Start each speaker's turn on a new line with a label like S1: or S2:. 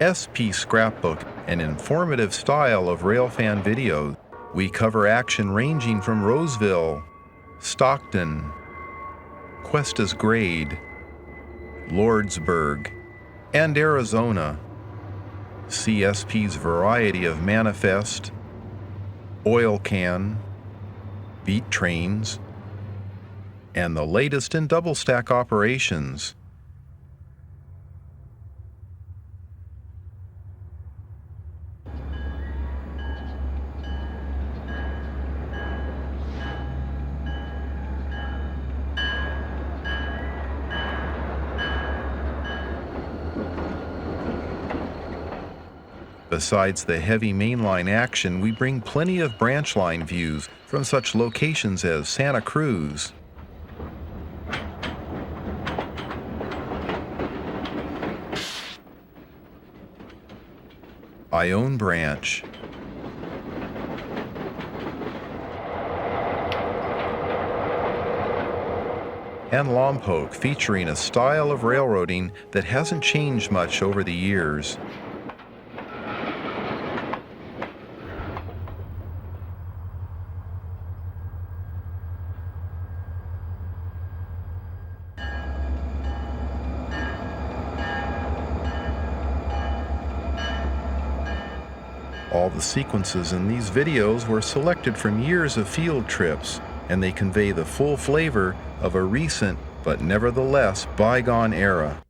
S1: SP Scrapbook, an informative style of railfan videos. We cover action ranging from Roseville, Stockton, Cuestas Grade, Lordsburg, and Arizona. CSP's variety of manifest, oil can, beet trains, and the latest in double stack operations. Besides the heavy mainline action, we bring plenty of branchline views from such locations as Santa Cruz, Ione branch, and Lompoc, featuring a style of railroading that hasn't changed much over the years. All the sequences in these videos were selected from years of field trips, and they convey the full flavor of a recent but nevertheless bygone era.